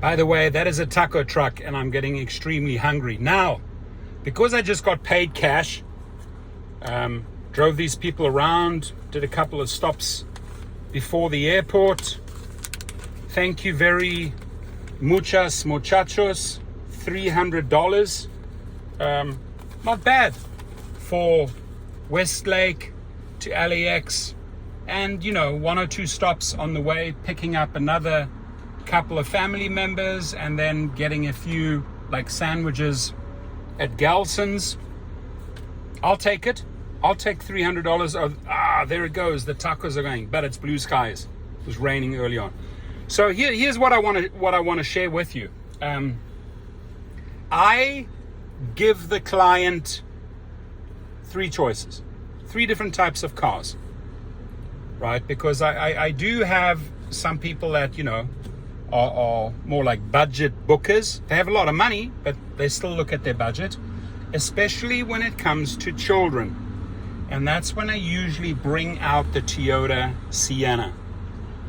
By the way, that is a taco truck and I'm getting extremely hungry. Now, because I just got paid cash, drove these people around, did a couple of stops before the airport. Thank you very muchas muchachos, $300. Not bad for Westlake to LAX, and 1 or 2 stops on the way, picking up another couple of family members, and then getting a few like sandwiches at Gelson's. I'll take it. I'll take $300. There it goes. The tacos are going, but it's blue skies. It was raining early on. So here's what I want to share with you. I give the client 3 choices, 3 different types of cars, right? Because I do have some people that are more like budget bookers. They have a lot of money, but they still look at their budget, especially when it comes to children. And that's when I usually bring out the Toyota Sienna,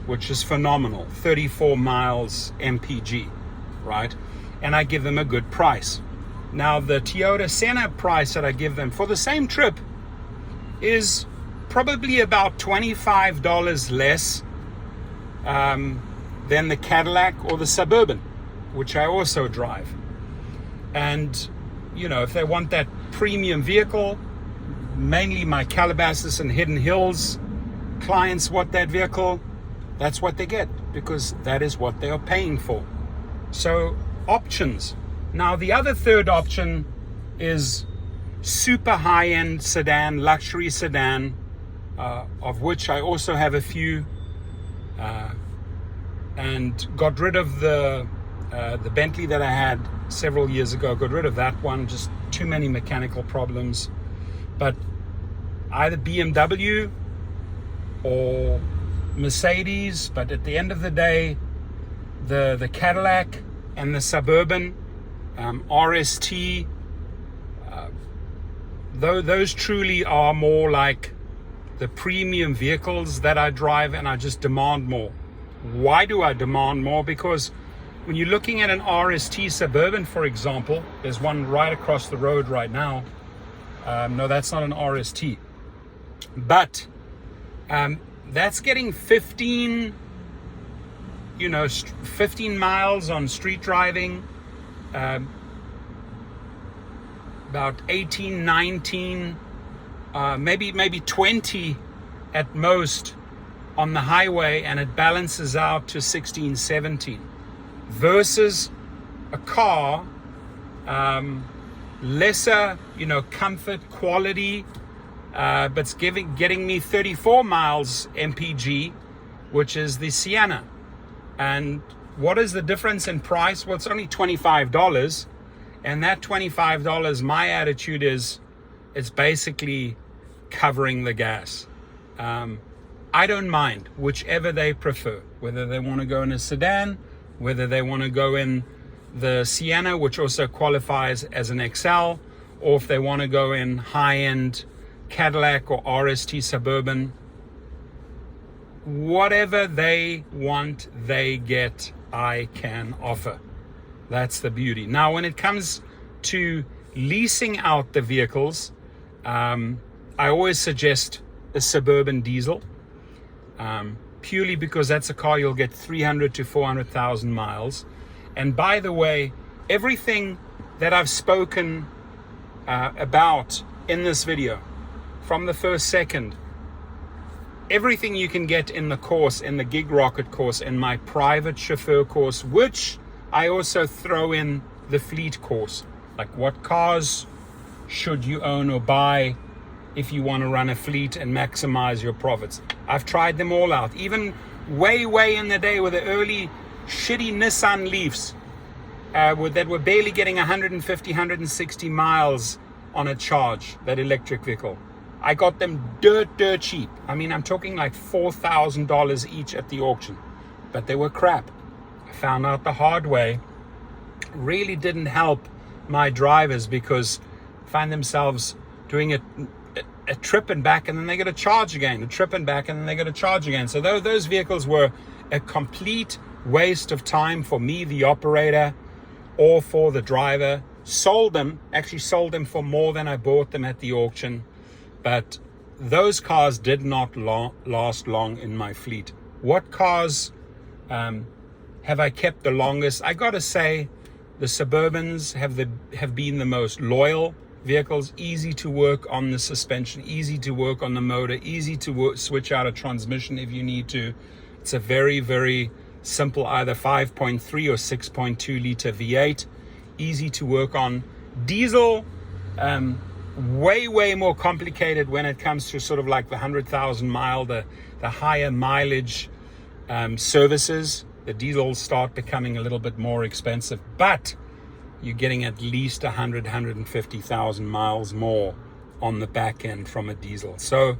which is phenomenal, 34 miles MPG, right? And I give them a good price. Now, the Toyota Sienna price that I give them for the same trip is probably about $25 less than the Cadillac or the Suburban, which I also drive. And, if they want that premium vehicle, mainly my Calabasas and Hidden Hills clients want that vehicle, that's what they get, because that is what they are paying for. So options. Now the other third option is super high-end sedan, luxury sedan, of which I also have a few, and got rid of the Bentley that I had several years ago. Got rid of that one, just too many mechanical problems. But either BMW or Mercedes, but at the end of the day, the Cadillac and the Suburban, RST, those truly are more like the premium vehicles that I drive, and I just demand more. Why do I demand more? Because when you're looking at an RST Suburban, for example, there's one right across the road right now. No, that's not an RST, but that's getting 15 miles on street driving, about 18, 19, maybe 20 at most on the highway, and it balances out to 16, 17, versus a car, lesser, comfort, quality, but it's getting me 34 miles MPG, which is the Sienna. And what is the difference in price? Well, it's only $25, and that $25, my attitude is, it's basically covering the gas. I don't mind whichever they prefer, whether they want to go in a sedan, whether they want to go in the Sienna, which also qualifies as an XL, or if they want to go in high-end Cadillac or RST Suburban. Whatever they want, they get, I can offer. That's the beauty. Now, when it comes to leasing out the vehicles, I always suggest a Suburban diesel, purely because that's a car you'll get 300 to 400,000 miles. And by the way, everything that I've spoken about in this video, from the first second, everything you can get in the course, in the Gig Rocket course, in my private chauffeur course, which I also throw in the fleet course. Like, what cars should you own or buy if you want to run a fleet and maximize your profits? I've tried them all out, even way in the day with the early shitty Nissan Leafs that were barely getting 150, 160 miles on a charge, that electric vehicle. I got them dirt cheap. I mean, I'm talking like $4,000 each at the auction, but they were crap. I found out the hard way. Really didn't help my drivers, because find themselves doing a trip and back, and then they got to charge again, a trip and back, and then they got to charge again. So those vehicles were a complete waste of time for me, the operator, or for the driver. Sold them for more than I bought them at the auction, but those cars did not last long in my fleet. What cars have I kept the longest? I gotta say, the Suburbans have been the most loyal vehicles. Easy to work on the suspension, easy to work on the motor, easy to switch out a transmission if you need to. It's a very, very simple, either 5.3 or 6.2 liter V8, easy to work on. Diesel, way more complicated when it comes to sort of like the 100,000 mile, the higher mileage services. The diesels start becoming a little bit more expensive, but you're getting at least 150,000 miles more on the back end from a diesel. So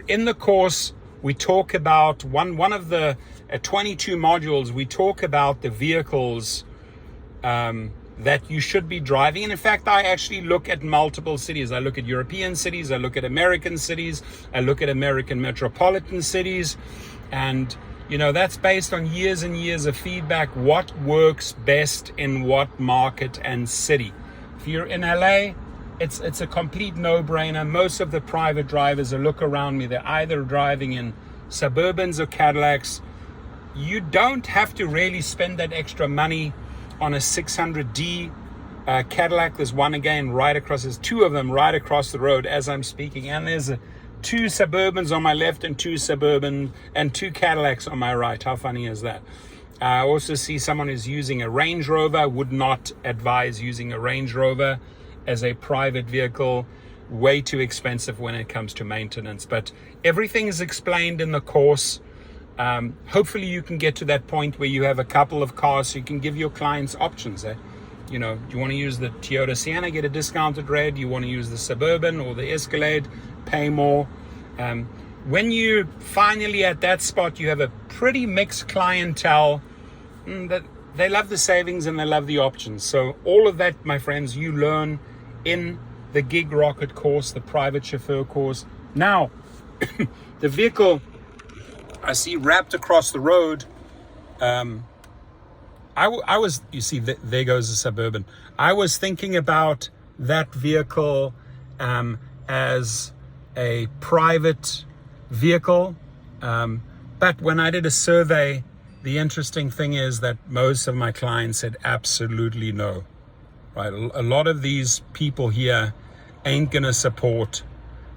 in the course, we talk about one of the 22 modules, we talk about the vehicles that you should be driving. And in fact, I actually look at multiple cities. I look at European cities, I look at American cities, I look at American metropolitan cities. And, you know, that's based on years and years of feedback. What works best in what market and city? If you're in LA, it's a complete no-brainer. Most of the private drivers, I look around me, they're either driving in Suburbans or Cadillacs. You don't have to really spend that extra money on a 600D Cadillac. There's one again right across, there's two of them right across the road as I'm speaking, and there's two Suburbans on my left and two Cadillacs on my right. How funny is that? I also see someone who's using a Range Rover. Would not advise using a Range Rover as a private vehicle. Way too expensive when it comes to maintenance, but everything is explained in the course. Hopefully you can get to that point where you have a couple of cars so you can give your clients options. You know, do you want to use the Toyota Sienna, get a discounted rate? Do you want to use the Suburban or the Escalade, pay more? When you finally at that spot, you have a pretty mixed clientele that they love the savings and they love the options. So all of that, my friends, you learn in the Gig Rocket course, the private chauffeur course. Now, the vehicle I see wrapped across the road, I was, you see, there goes the Suburban. I was thinking about that vehicle as a private vehicle, but when I did a survey, the interesting thing is that most of my clients said absolutely no. Right, a lot of these people here ain't gonna support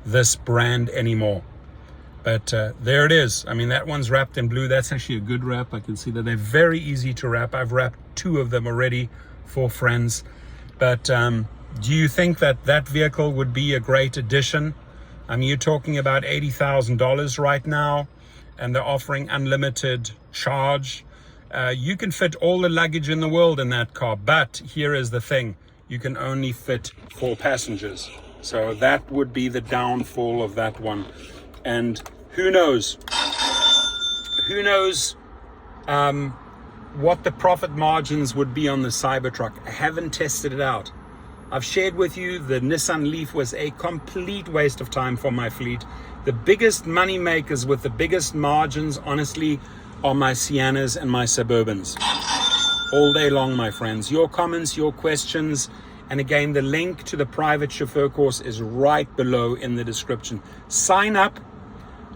this brand anymore. But there it is. I mean, that one's wrapped in blue. That's actually a good wrap. I can see that they're very easy to wrap. I've wrapped two of them already for friends. But do you think that that vehicle would be a great addition? I mean, you're talking about $80,000 right now, and they're offering unlimited charge. You can fit all the luggage in the world in that car, but here is the thing. You can only fit 4 passengers. So that would be the downfall of that one. And who knows what the profit margins would be on the Cybertruck. I haven't tested it out. I've shared with you the Nissan Leaf was a complete waste of time for my fleet. The biggest money makers with the biggest margins, honestly, are my Siennas and my Suburbans. All day long, my friends. Your comments, your questions, and again, the link to the private chauffeur course is right below in the description. Sign up.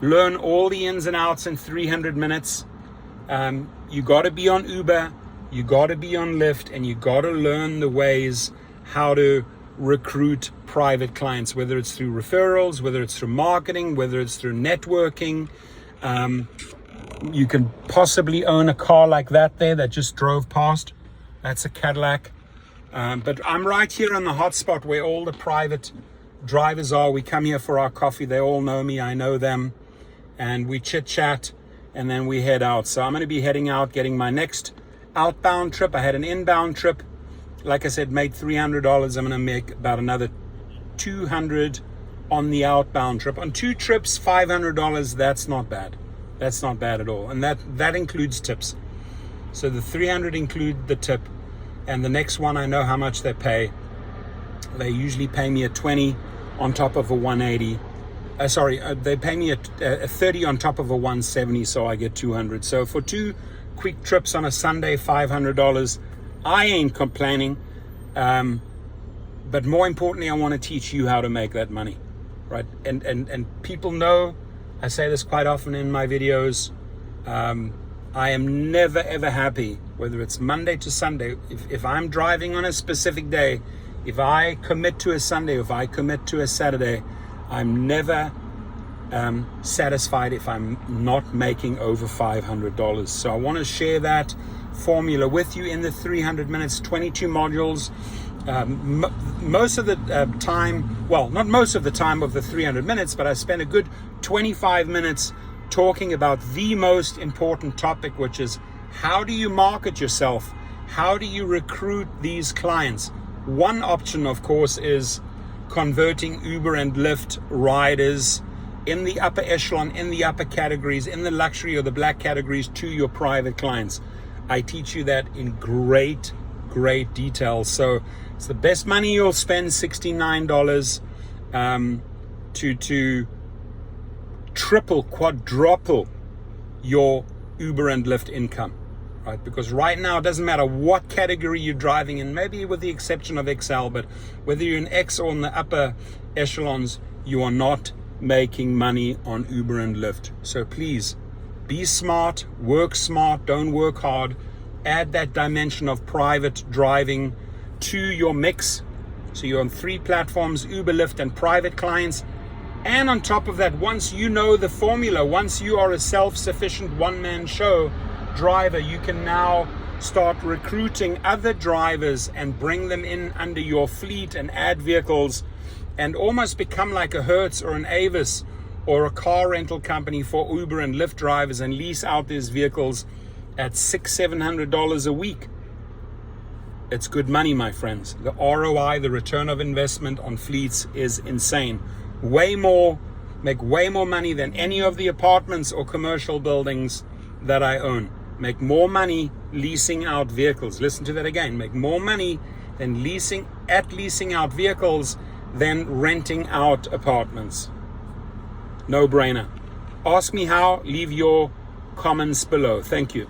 Learn all the ins and outs in 300 minutes. You got to be on Uber, you got to be on Lyft, and you got to learn the ways how to recruit private clients, whether it's through referrals, whether it's through marketing, whether it's through networking. You can possibly own a car like that there that just drove past. That's a Cadillac. But I'm right here on the hotspot where all the private drivers are. We come here for our coffee. They all know me. I know them. And we chit chat and then we head out. So I'm going to be heading out, getting my next outbound trip. I had an inbound trip. Like I said, made $300. I'm going to make about another $200 on the outbound trip. On 2 trips, $500. That's not bad. That's not bad at all. And that includes tips. So the 300 include the tip. And the next one, I know how much they pay. They usually pay me a 20 on top of a 180. They pay me a 30 on top of a 170, so I get 200. So for two quick trips on a Sunday, $500. I ain't complaining. But more importantly, I want to teach you how to make that money, right? And people know, I say this quite often in my videos, I am never ever happy, whether it's Monday to Sunday. If I'm driving on a specific day, if I commit to a Sunday, if I commit to a Saturday, I'm never satisfied if I'm not making over $500. So I want to share that formula with you in the 300 minutes, 22 modules. Most of the time, well, not most of the time of the 300 minutes, but I spent a good 25 minutes talking about the most important topic, which is how do you market yourself? How do you recruit these clients? One option, of course, is converting Uber and Lyft riders in the upper echelon, in the upper categories, in the luxury or the black categories to your private clients. I teach you that in great detail. So it's the best money you'll spend, $69, to triple, quadruple your Uber and Lyft income, right? Because right now, it doesn't matter what category you're driving in, maybe with the exception of XL, but whether you're in X or in the upper echelons, you are not making money on Uber and Lyft. So please be smart, work smart, don't work hard. Add that dimension of private driving to your mix. So you're on 3 platforms, Uber, Lyft, and private clients. And on top of that, once you know the formula, once you are a self-sufficient one-man show driver, you can now start recruiting other drivers and bring them in under your fleet and add vehicles and almost become like a Hertz or an Avis or a car rental company for Uber and Lyft drivers and lease out these vehicles at $600-700 a week. It's good money, my friends. The ROI, the return of investment on fleets is insane. Make way more money than any of the apartments or commercial buildings that I own. Make more money leasing out vehicles. Listen to that again. Make more money than leasing out vehicles than renting out apartments. No brainer. Ask me how, leave your comments below. Thank you.